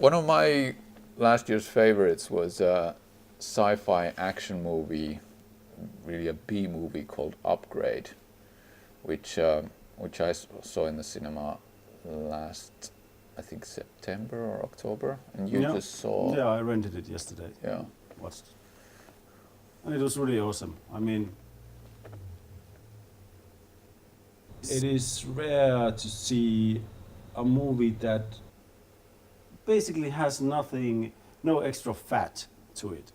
One of my last year's favorites was a sci-fi action movie, really a B movie called Upgrade, which I saw in the cinema last, I think, September or October, and you just saw. Yeah, I rented it yesterday. Yeah, Watched, and it was really awesome. I mean, it is rare to see a movie that basically has nothing, no extra fat to it,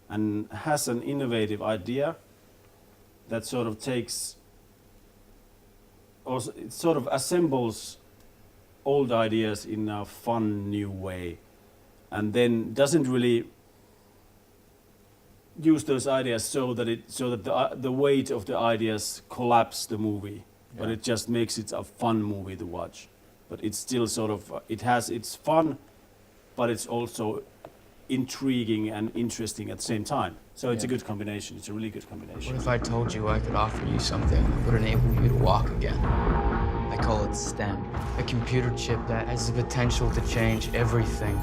and has an innovative idea that sort of takes, also it sort of assembles old ideas in a fun new way, and then doesn't really use those ideas so that the weight of the ideas collapse the movie, but it just makes it a fun movie to watch. But it's still sort of it's fun, but it's also intriguing and interesting at the same time. So it's a good combination. It's a really good combination. What if I told you I could offer you something that would enable you to walk again? I call it STEM, a computer chip that has the potential to change everything.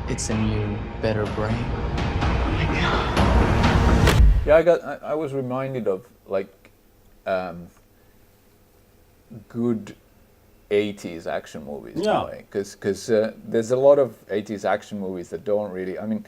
It's a new, better brain. Oh my God. Yeah, I was reminded of like good 80s action movies in a way, because there's a lot of 80s action movies that don't really, I mean,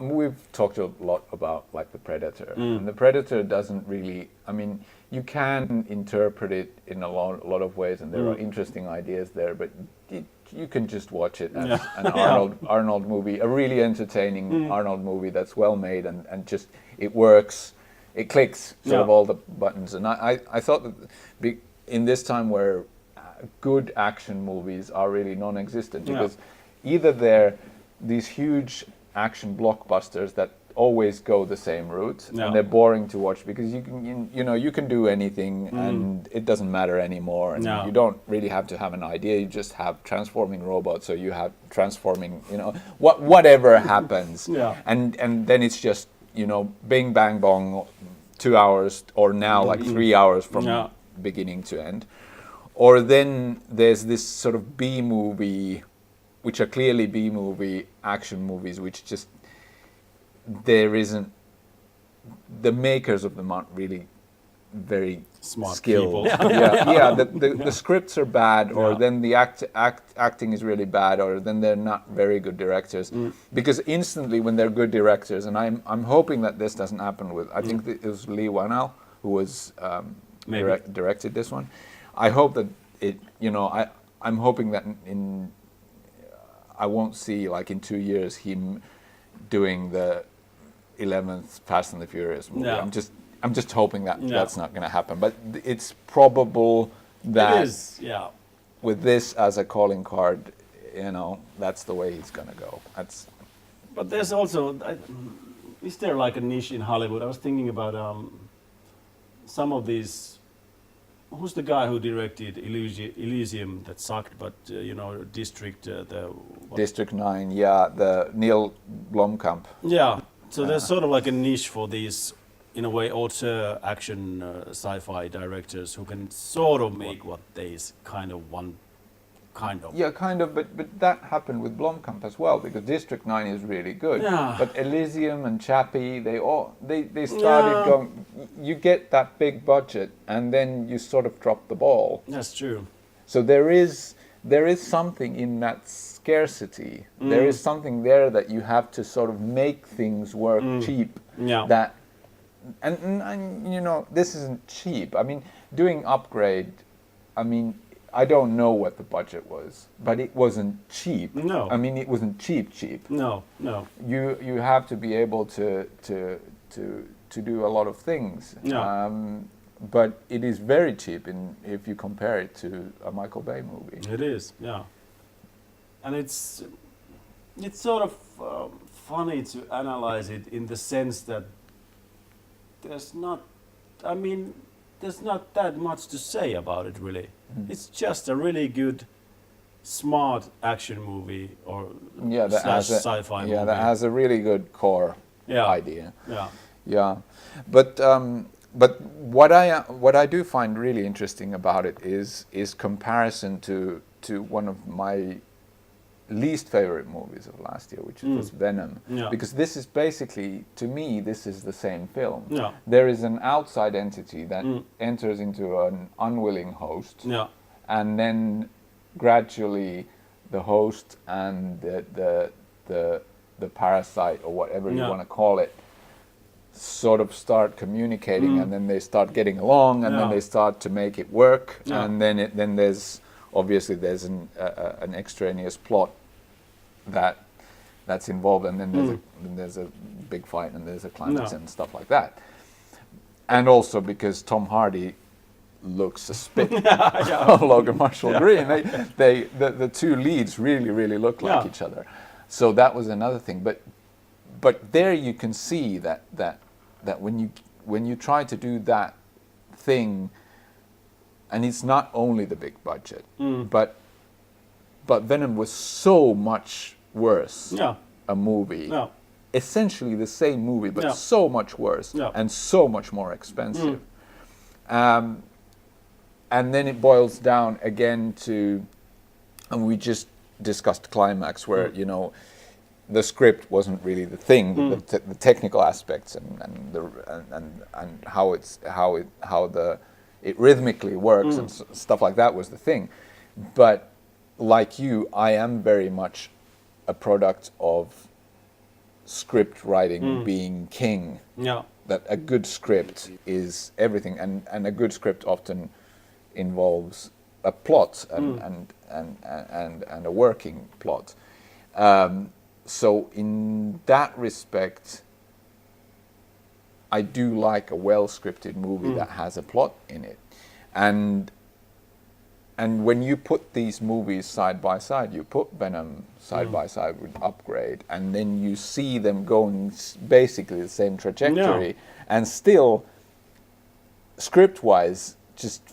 we've talked a lot about like The Predator, and The Predator doesn't really, I mean, you can interpret it in a lot of ways, and there are interesting ideas there, but you can just watch it as an Arnold movie, a really entertaining Arnold movie that's well made, and just, it works, it clicks, sort of all the buttons. And I thought that in this time where good action movies are really non-existent, because either they're these huge action blockbusters that always go the same route, and they're boring to watch because you can do anything and it doesn't matter anymore, and you don't really have to have an idea. You just have transforming robots, so you have transforming, whatever happens, and then it's just bing bang bong, 2 hours, or now like 3 hours from beginning to end. Or then there's this sort of B movie, which are clearly B movie action movies, which just, there isn't, the makers of them aren't really very smart skilled. people. The scripts are bad, or then the acting is really bad, or then they're not very good directors. Because instantly when they're good directors, and I'm hoping that this doesn't happen with, I think it was Lee Wanal who was directed this one. I hope that I'm hoping that I won't see like in 2 years him doing the 11th Fast and the Furious movie. I'm just hoping that that's not going to happen. But it's probable that it is, with this as a calling card, that's the way he's going to go. But there's also, is there like a niche in Hollywood? I was thinking about some of these. Who's the guy who directed Elysium that sucked, but District District 9, the Neil Blomkamp. Yeah, so there's sort of like a niche for these, in a way, auteur action sci-fi directors who can sort of make what they kind of want. Yeah, kind of, but that happened with Blomkamp as well, because District 9 is really good. Yeah. But Elysium and Chappie, they started going, you get that big budget and then you sort of drop the ball. That's true. So there is something in that scarcity. There is something there that you have to sort of make things work cheap. Yeah. That and this isn't cheap. I mean, doing Upgrade, I don't know what the budget was, but it wasn't cheap. No. I mean, it wasn't cheap. No. You have to be able to do a lot of things. Yeah. but it is very cheap if you compare it to a Michael Bay movie. It is, yeah. And it's sort of funny to analyze it in the sense that there's not that much to say about it really. It's just a really good, smart action movie or slash sci-fi movie. Yeah, that has a really good core idea. Yeah. Yeah, but what I do find really interesting about it is comparison to one of my least favorite movies of last year, which was Venom. Yeah. Because this is basically, to me, this is the same film. Yeah. There is an outside entity that enters into an unwilling host, and then gradually the host and the parasite or whatever you want to call it sort of start communicating, and then they start getting along, and then they start to make it work, and then there's obviously an extraneous plot that's involved, and then there's a big fight, and there's a climax and stuff like that. And also because Tom Hardy looks a spit on Logan Marshall Green. The two leads really look like each other. So that was another thing. But there you can see that when you try to do that thing, and it's not only the big budget, but Venom was so much worse a movie. Essentially the same movie, but so much worse and so much more expensive. And then it boils down again to, and we just discussed climax, where the script wasn't really the thing, the technical aspects and how it rhythmically works and stuff like that was the thing. But like you, I am very much a product of script writing being king. That a good script is everything, and a good script often involves a plot and a working plot. So in that respect, I do like a well-scripted movie that has a plot in it. And when you put these movies side by side, you put Venom side by side with Upgrade, and then you see them going basically the same trajectory, and still, script-wise, just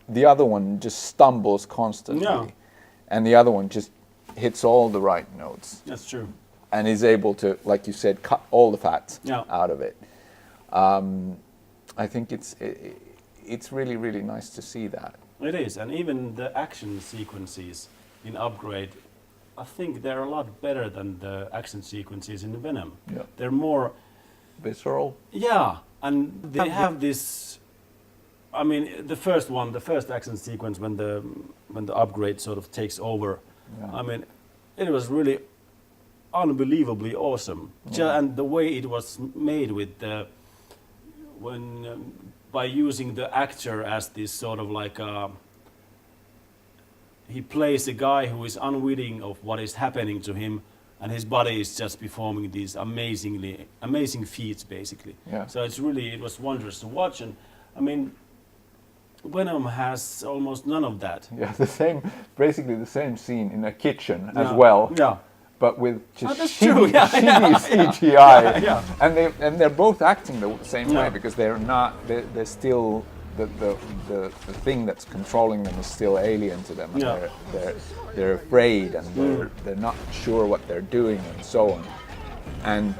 the other one just stumbles constantly, and the other one just hits all the right notes. That's true. And is able to, like you said, cut all the fat out of it. I think it's really nice to see that. It is, and even the action sequences in Upgrade, I think they're a lot better than the action sequences in Venom. Yeah. They're more visceral. Yeah, and they have this. I mean, the first action sequence when the Upgrade sort of takes over. Yeah. I mean, it was really unbelievably awesome. And the way it was made with by using the actor as this sort of like he plays a guy who is unwitting of what is happening to him, and his body is just performing these amazing feats basically. Yeah. So it was wondrous to watch, and I mean, Venom has almost none of that. Yeah, basically the same scene in a kitchen as well. Yeah. But with just shitty CGI. Yeah. And they're both acting the same way, because they're still the thing that's controlling them is still alien to them. And they're afraid, and they're not sure what they're doing, and so on. And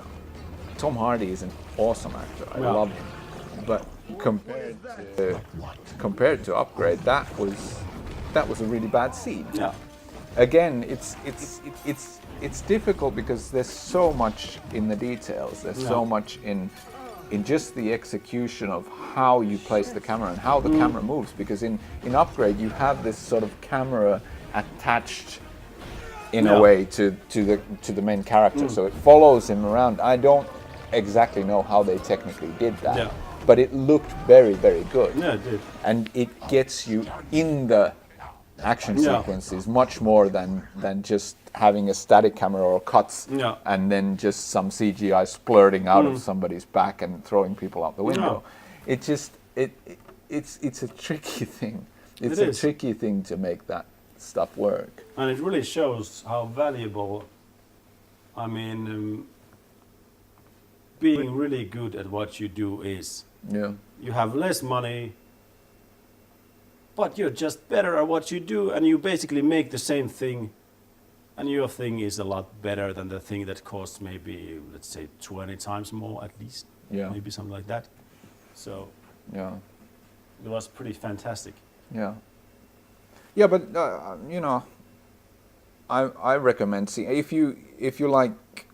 Tom Hardy is an awesome actor. I love him. But compared to Upgrade, that was a really bad scene. Yeah. Again, it's difficult because there's so much in the details. There's so much in just the execution of how you place the camera and how the camera moves. Because in Upgrade, you have this sort of camera attached in a way to the main character, so it follows him around. I don't exactly know how they technically did that. Yeah. But it looked very, very good. Yeah, it did. And it gets you in the action sequences much more than just having a static camera or cuts and then just some CGI splurting out of somebody's back and throwing people out the window. It it's a tricky thing. It It's a is. tricky thing to make that stuff work. And it really shows how valuable, I mean, being really good at what you do is. Yeah. You have less money, but you're just better at what you do, and you basically make the same thing, and your thing is a lot better than the thing that costs maybe, let's say, 20 times more at least. Yeah. Maybe something like that. So Yeah. it was pretty fantastic. Yeah. Yeah, but you know, I recommend seeing if you like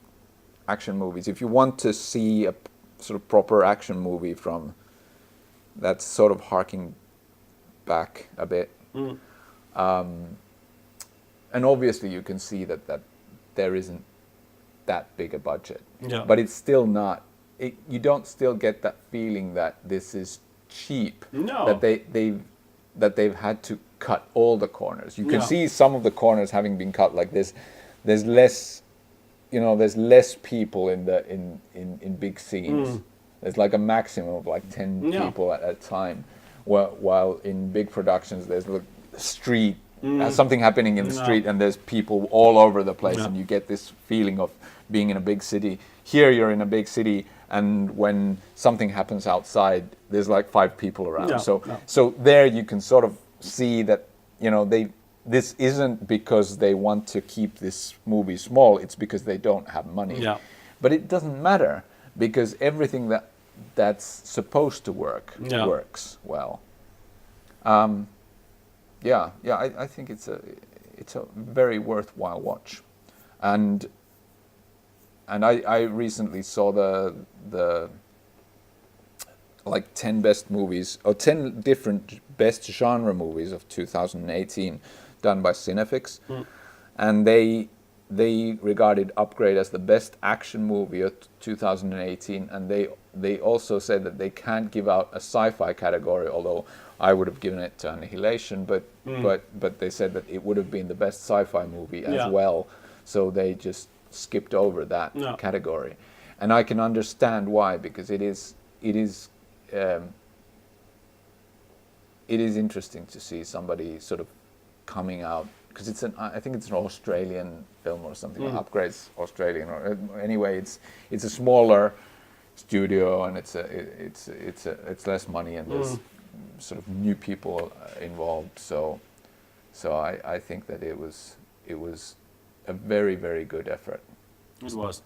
action movies, if you want to see a sort of proper action movie from that's sort of harking back a bit. And obviously you can see that there isn't that big a budget. Yeah. But it's still not. You don't still get that feeling that this is cheap. No. That they've had to cut all the corners. You can Yeah. see some of the corners having been cut. Like there's less, you know, there's less people in big scenes. There's like a maximum of like 10 Yeah. people at a time. While in big productions there's like street, something happening in the street, and there's people all over the place, and you get this feeling of being in a big city. Here you're in a big city, and when something happens outside, there's like 5 people around. So there you can sort of see that, you know, this isn't because they want to keep this movie small, it's because they don't have money. Yeah. But it doesn't matter, because everything that's supposed to work works well. I think it's a very worthwhile watch, and I recently saw the like 10 best movies, or 10 different best genre movies of 2018, done by Cinefix, and they regarded Upgrade as the best action movie of 2018, and they also said that they can't give out a sci-fi category, although I would have given it to Annihilation, but they said that it would have been the best sci-fi movie as well, so they just skipped over that category, and I can understand why, because it is interesting to see somebody sort of coming out, because I think it's an Australian film or something. Upgrade's Australian, or anyway, it's a smaller studio, and it's less money, and there's sort of new people involved. So I think that it was a very, very good effort. It was.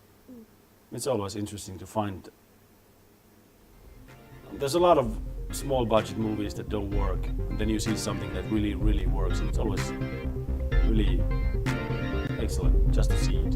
It's always interesting to find. There's a lot of small budget movies that don't work, and then you see something that really, really works, and it's always really excellent just to see it.